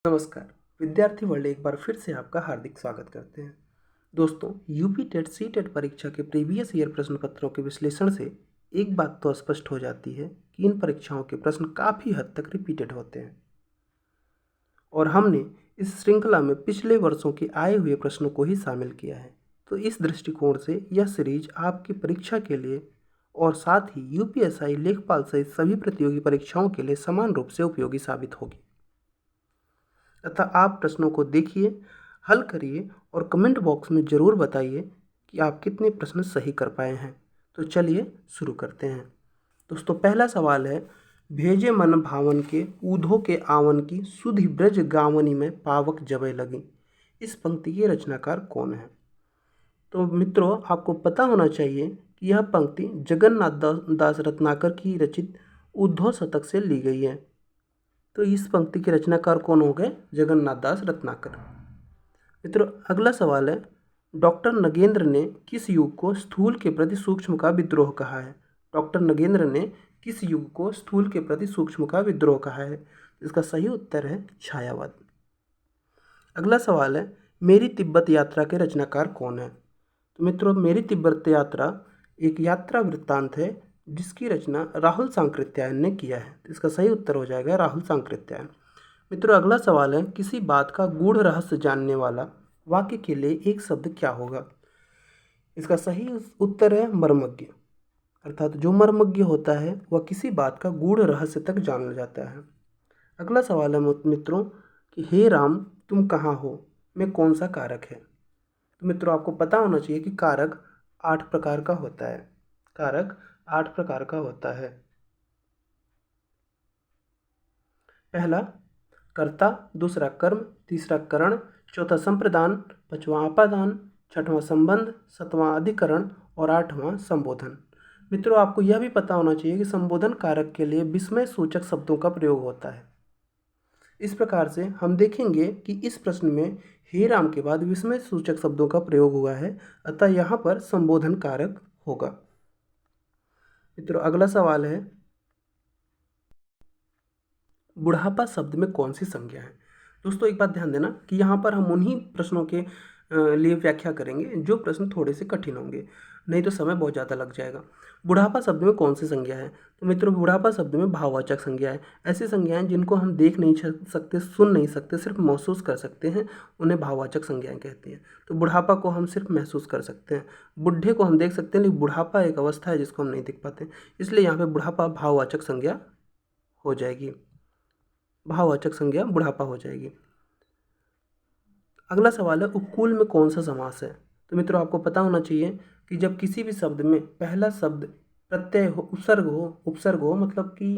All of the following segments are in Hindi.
नमस्कार। विद्यार्थी वर्ल्ड एक बार फिर से आपका हार्दिक स्वागत करते हैं। दोस्तों, यूपी टेट सी टेट परीक्षा के प्रीवियस ईयर प्रश्न पत्रों के विश्लेषण से एक बात तो स्पष्ट हो जाती है कि इन परीक्षाओं के प्रश्न काफ़ी हद तक रिपीटेड होते हैं और हमने इस श्रृंखला में पिछले वर्षों के आए हुए प्रश्नों को ही शामिल किया है। तो इस दृष्टिकोण से यह सीरीज आपकी परीक्षा के लिए और साथ ही यूपीएसआई, लेखपाल सहित सभी प्रतियोगी परीक्षाओं के लिए समान रूप से उपयोगी साबित होगी। तथा आप प्रश्नों को देखिए, हल करिए और कमेंट बॉक्स में ज़रूर बताइए कि आप कितने प्रश्न सही कर पाए हैं। तो चलिए शुरू करते हैं। दोस्तों, पहला सवाल है, भेजे मन भावन के ऊधो के आवन की सुधि ब्रज गावनी में पावक जबे लगी। इस पंक्ति के रचनाकार कौन है? तो मित्रों, आपको पता होना चाहिए कि यह पंक्ति जगन्नाथ दास रत्नाकर की रचित उद्धव शतक से ली गई है। तो इस पंक्ति के रचनाकार कौन हो गए? जगन्नाथ दास रत्नाकर। मित्रों, अगला सवाल है, डॉक्टर नगेंद्र ने किस युग को स्थूल के प्रति सूक्ष्म का विद्रोह कहा है? डॉक्टर नगेंद्र ने किस युग को स्थूल के प्रति सूक्ष्म का विद्रोह कहा है? इसका सही उत्तर है छायावाद। अगला सवाल है, मेरी तिब्बत यात्रा के रचनाकार कौन है? तो मित्रों, मेरी तिब्बत यात्रा एक यात्रा वृत्तांत है जिसकी रचना राहुल सांकृत्यायन ने किया है। तो इसका सही उत्तर हो जाएगा राहुल सांकृत्यायन। मित्रों, अगला सवाल है, किसी बात का गूढ़ रहस्य जानने वाला वाक्य के लिए एक शब्द क्या होगा? इसका सही उत्तर है मर्मज्ञ। अर्थात जो मर्मज्ञ होता है वह किसी बात का गूढ़ रहस्य तक जान जाता है। अगला सवाल है मित्रों कि हे राम तुम कहाँ हो में कौन सा कारक है? तो मित्रों, आपको पता होना चाहिए कि कारक 8 प्रकार का होता है। कारक 8 प्रकार का होता है। पहला कर्ता, दूसरा कर्म, तीसरा करण, चौथा संप्रदान, पांचवा अपादान, छठवां संबंध, सातवां अधिकरण और 8वां संबोधन। मित्रों, आपको यह भी पता होना चाहिए कि संबोधन कारक के लिए विस्मय सूचक शब्दों का प्रयोग होता है। इस प्रकार से हम देखेंगे कि इस प्रश्न में हे राम के बाद विस्मय सूचक शब्दों का प्रयोग हुआ है, अतः यहाँ पर संबोधन कारक होगा। मित्रों, अगला सवाल है, बुढ़ापा शब्द में कौन सी संज्ञा है? दोस्तों, एक बात ध्यान देना कि यहाँ पर हम उन्हीं प्रश्नों के लिए व्याख्या करेंगे जो प्रश्न थोड़े से कठिन होंगे, नहीं तो समय बहुत ज़्यादा लग जाएगा। बुढ़ापा शब्द में कौन सी संज्ञा है? तो मित्रों, बुढ़ापा शब्द में भाववाचक संज्ञा है। ऐसी संज्ञाएं जिनको हम देख नहीं सकते, सुन नहीं सकते, सिर्फ महसूस कर सकते हैं, उन्हें भाववाचक संज्ञाएं कहती हैं। तो बुढ़ापा को हम सिर्फ महसूस कर सकते हैं, बुढ़े को हम देख सकते हैं, लेकिन बुढ़ापा एक अवस्था है जिसको हम नहीं देख पाते, इसलिए यहाँ पर बुढ़ापा भाववाचक संज्ञा हो जाएगी। भाववाचक संज्ञा बुढ़ापा हो जाएगी। अगला सवाल है, उपकूल में कौन सा समास है? तो मित्रों, आपको पता होना चाहिए कि जब किसी भी शब्द में पहला शब्द प्रत्यय हो, उपसर्ग हो मतलब कि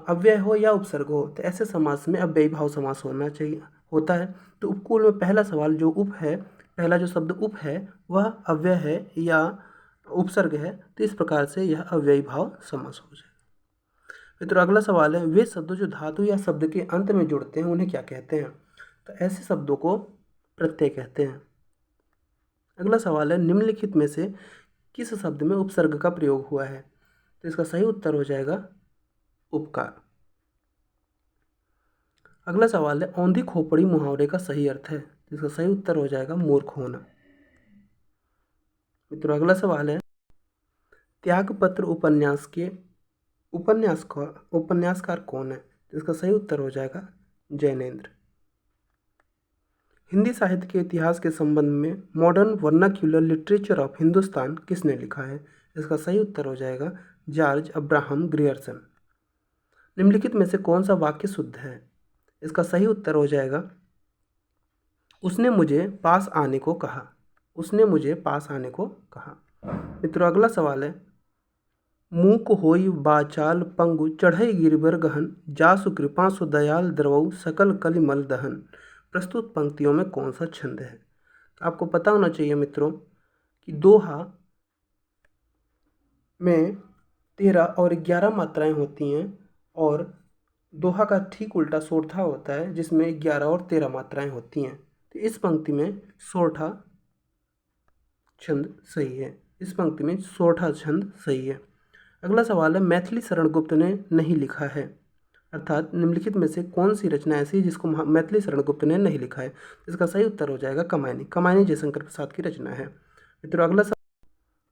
अव्यय हो या उपसर्ग हो, तो ऐसे समास में अव्ययी भाव समास होना चाहिए होता है। तो उपकूल में पहला सवाल जो उप है, पहला जो शब्द उप है वह अव्यय है या उपसर्ग है, तो इस प्रकार से यह अव्ययी भाव समास हो जाए। मित्रों, अगला सवाल है, वे शब्द जो धातु या शब्द के अंत में जुड़ते हैं उन्हें क्या कहते हैं? तो ऐसे शब्दों को प्रत्यय कहते हैं। अगला सवाल है, निम्नलिखित में से किस शब्द में उपसर्ग का प्रयोग हुआ है? तो इसका सही उत्तर हो जाएगा उपकार। अगला सवाल है, औंधी खोपड़ी मुहावरे का सही अर्थ है? तो इसका सही उत्तर हो जाएगा मूर्ख होना। मित्रों, अगला सवाल है, त्यागपत्र उपन्यास के उपन्यासकार कौन है? तो इसका सही उत्तर हो जाएगा जैनेन्द्र। हिंदी साहित्य के इतिहास के संबंध में modern vernacular literature of Hindustan किसने लिखा है? इसका सही उत्तर हो जाएगा जॉर्ज अब्राहम ग्रियर्सन। निम्नलिखित में से कौन सा वाक्य शुद्ध है? इसका सही उत्तर हो जाएगा, उसने मुझे पास आने को कहा। उसने मुझे पास आने को कहा। मित्रों, अगला सवाल है, मूक होई बाचाल पंगु चढ़ई गिरबर गहन जासु कृपा सु दयाल द्रवऊ सकल कलिमल दहन। प्रस्तुत पंक्तियों में कौन सा छंद है? आपको पता होना चाहिए मित्रों कि दोहा में 13 और 11 मात्राएं होती हैं और दोहा का ठीक उल्टा सोरठा होता है जिसमें 11 और 13 मात्राएं होती हैं। तो इस पंक्ति में सोरठा छंद सही है। इस पंक्ति में सोरठा छंद सही है। अगला सवाल है, मैथिली शरण गुप्त ने नहीं लिखा है? अर्थात निम्नलिखित में से कौन सी रचना ऐसी है जिसको मैथिली शरण गुप्त ने नहीं लिखा है? इसका सही उत्तर हो जाएगा कमायनी। कमायनी जयशंकर प्रसाद की रचना है। मित्रों अगला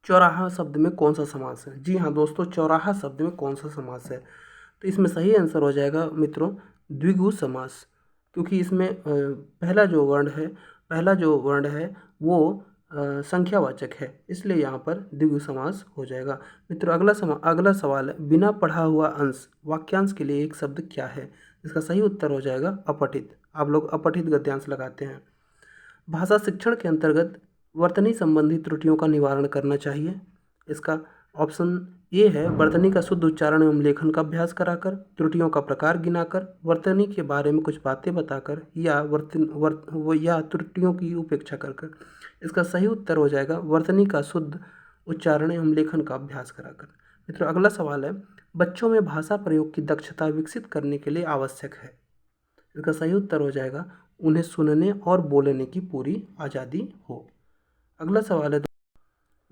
चौराहा शब्द में कौन सा समास है? जी हाँ दोस्तों, चौराहा शब्द में कौन सा समास है? तो इसमें सही आंसर हो जाएगा मित्रों द्विगु समास, क्योंकि इसमें पहला जो वर्ण है वो संख्यावाचक है, इसलिए यहाँ पर द्विगु समास हो जाएगा। मित्रों अगला सवाल है, बिना पढ़ा हुआ अंश वाक्यांश के लिए एक शब्द क्या है? इसका सही उत्तर हो जाएगा अपठित। आप लोग अपठित गद्यांश लगाते हैं। भाषा शिक्षण के अंतर्गत वर्तनी संबंधी त्रुटियों का निवारण करना चाहिए। इसका ऑप्शन ए है, वर्तनी का शुद्ध उच्चारण एवं लेखन का अभ्यास कराकर, त्रुटियों का प्रकार गिनाकर, वर्तनी के बारे में कुछ बातें बताकर, या त्रुटियों की उपेक्षा कर। इसका सही उत्तर हो जाएगा वर्तनी का शुद्ध उच्चारण एवं लेखन का अभ्यास कराकर। मित्रों अगला सवाल है, बच्चों में भाषा प्रयोग की दक्षता विकसित करने के लिए आवश्यक है। इसका सही उत्तर हो जाएगा उन्हें सुनने और बोलने की पूरी आज़ादी हो। अगला सवाल है,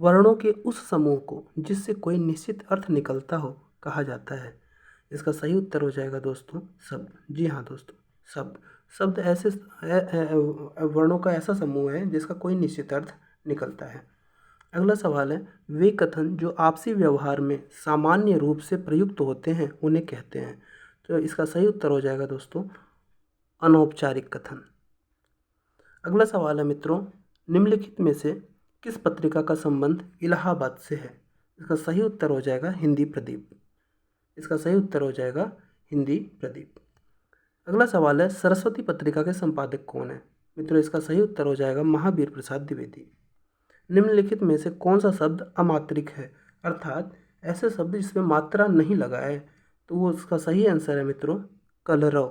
वर्णों के उस समूह को जिससे कोई निश्चित अर्थ निकलता हो कहा जाता है। इसका सही उत्तर हो जाएगा दोस्तों शब्द। जी हाँ दोस्तों, शब्द ऐसे वर्णों का ऐसा समूह है जिसका कोई निश्चित अर्थ निकलता है। अगला सवाल है, वे कथन जो आपसी व्यवहार में सामान्य रूप से प्रयुक्त होते हैं उन्हें कहते हैं। तो इसका सही उत्तर हो जाएगा दोस्तों अनौपचारिक कथन। अगला सवाल है मित्रों, निम्नलिखित में से किस पत्रिका का संबंध इलाहाबाद से है? इसका सही उत्तर हो जाएगा हिंदी प्रदीप। इसका सही उत्तर हो जाएगा हिंदी प्रदीप। अगला सवाल है, सरस्वती पत्रिका के संपादक कौन है? मित्रों इसका सही उत्तर हो जाएगा महावीर प्रसाद द्विवेदी। निम्नलिखित में से कौन सा शब्द अमात्रिक है, अर्थात ऐसे शब्द जिसमें मात्रा नहीं लगा है? तो वो इसका सही आंसर है मित्रों कलरव।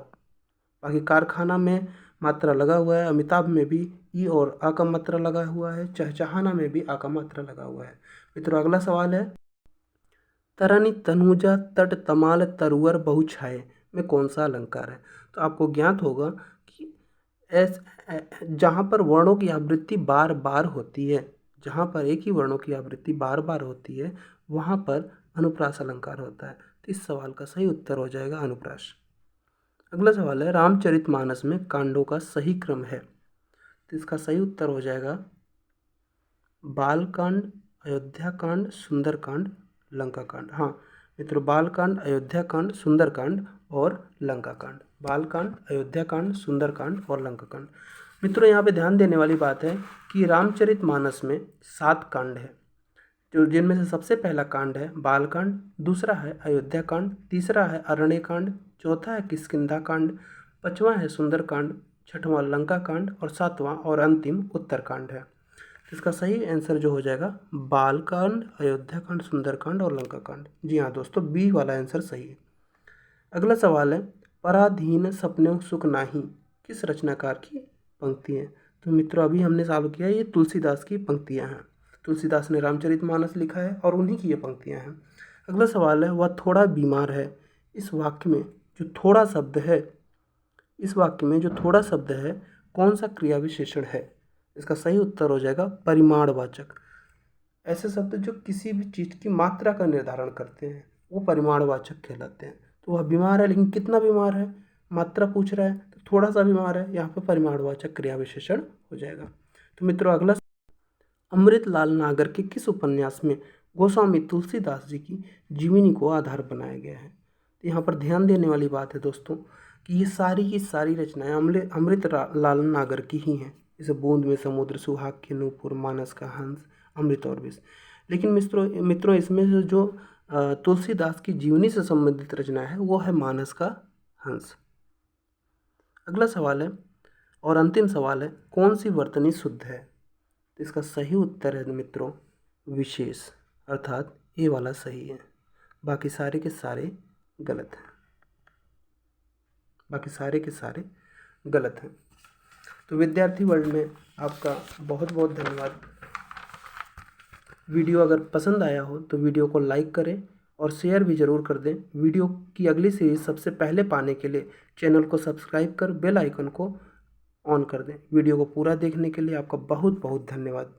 बाकी कारखाना में मात्रा लगा हुआ है, अमिताभ में भी ई और आ का मात्रा लगा हुआ है, चहचहाना में भी आ का मात्रा लगा हुआ है। मित्रों अगला सवाल है, तरनी तनुजा तट तमाल तरुअर बहुछाए में कौन सा अलंकार है? तो आपको ज्ञात होगा कि जहाँ पर वर्णों की आवृत्ति बार बार होती है, जहाँ पर एक ही वर्णों की आवृत्ति बार बार होती है वहाँ पर अनुप्रास अलंकार होता है। तो इस सवाल का सही उत्तर हो जाएगा अनुप्रास। अगला सवाल है, रामचरितमानस में कांडों का सही क्रम है? तो इसका सही उत्तर हो जाएगा बालकांड, अयोध्याकांड, सुंदरकांड, लंकाकांड। हाँ मित्रों, बालकांड, अयोध्याकांड, सुंदरकांड और लंकाकांड। बालकांड, अयोध्याकांड, सुंदरकांड और लंकाकांड। मित्रों यहाँ पे ध्यान देने वाली बात है कि रामचरितमानस में 7 कांड है, जो जिनमें से सबसे पहला कांड है बालकांड, दूसरा है अयोध्याकांड, तीसरा है अरण्यकांड, चौथा है किष्किंधा कांड, 5वां है सुंदरकांड, 6वां लंकाकांड और 7वां और अंतिम उत्तरकांड है। इसका सही आंसर जो हो जाएगा बालकांड, अयोध्याकांड, सुंदरकांड और लंकाकांड। जी हाँ दोस्तों, बी वाला आंसर सही है। अगला सवाल है, पराधीन सपने सुख नाही किस रचनाकार की पंक्ति है? तो मित्रों अभी हमने सॉल्व किया, ये तुलसीदास की पंक्तियाँ हैं। तुलसीदास ने रामचरितमानस लिखा है और उन्हीं की ये पंक्तियाँ हैं। अगला सवाल है, वह थोड़ा बीमार है इस वाक्य में जो थोड़ा शब्द है, इस वाक्य में जो थोड़ा शब्द है कौन सा क्रिया विशेषण है? इसका सही उत्तर हो जाएगा परिमाणवाचक। ऐसे शब्द जो किसी भी चीज़ की मात्रा का निर्धारण करते हैं वो परिमाणवाचक कहलाते हैं। तो वह बीमार है, लेकिन कितना बीमार है? मात्रा पूछ रहा है तो थोड़ा सा बीमार है, यहाँ पर परिमाणवाचक क्रिया विशेषण हो जाएगा। तो मित्रों अगला, अमृतलाल नागर के किस उपन्यास में गोस्वामी तुलसीदास जी की जीवनी को आधार बनाया गया है? तो यहाँ पर ध्यान देने वाली बात है दोस्तों कि ये सारी की सारी रचनाएं अमृतलाल नागर की ही हैं, जैसे बूंद में समुद्र, सुहाग के नूपुर, मानस का हंस, अमृत और विष। लेकिन मित्रों इसमें से जो तुलसीदास की जीवनी से संबंधित रचना है वो है मानस का हंस। अगला सवाल है और अंतिम सवाल है, कौन सी वर्तनी शुद्ध है? तो इसका सही उत्तर है मित्रों विशेष, अर्थात ये वाला सही है, बाकी सारे के सारे गलत हैं। बाकी सारे के सारे गलत हैं। तो विद्यार्थी वर्ल्ड में आपका बहुत बहुत धन्यवाद। वीडियो अगर पसंद आया हो तो वीडियो को लाइक करें और शेयर भी ज़रूर कर दें। वीडियो की अगली सीरीज सबसे पहले पाने के लिए चैनल को सब्सक्राइब कर बेल आइकन को ऑन कर दें। वीडियो को पूरा देखने के लिए आपका बहुत बहुत धन्यवाद।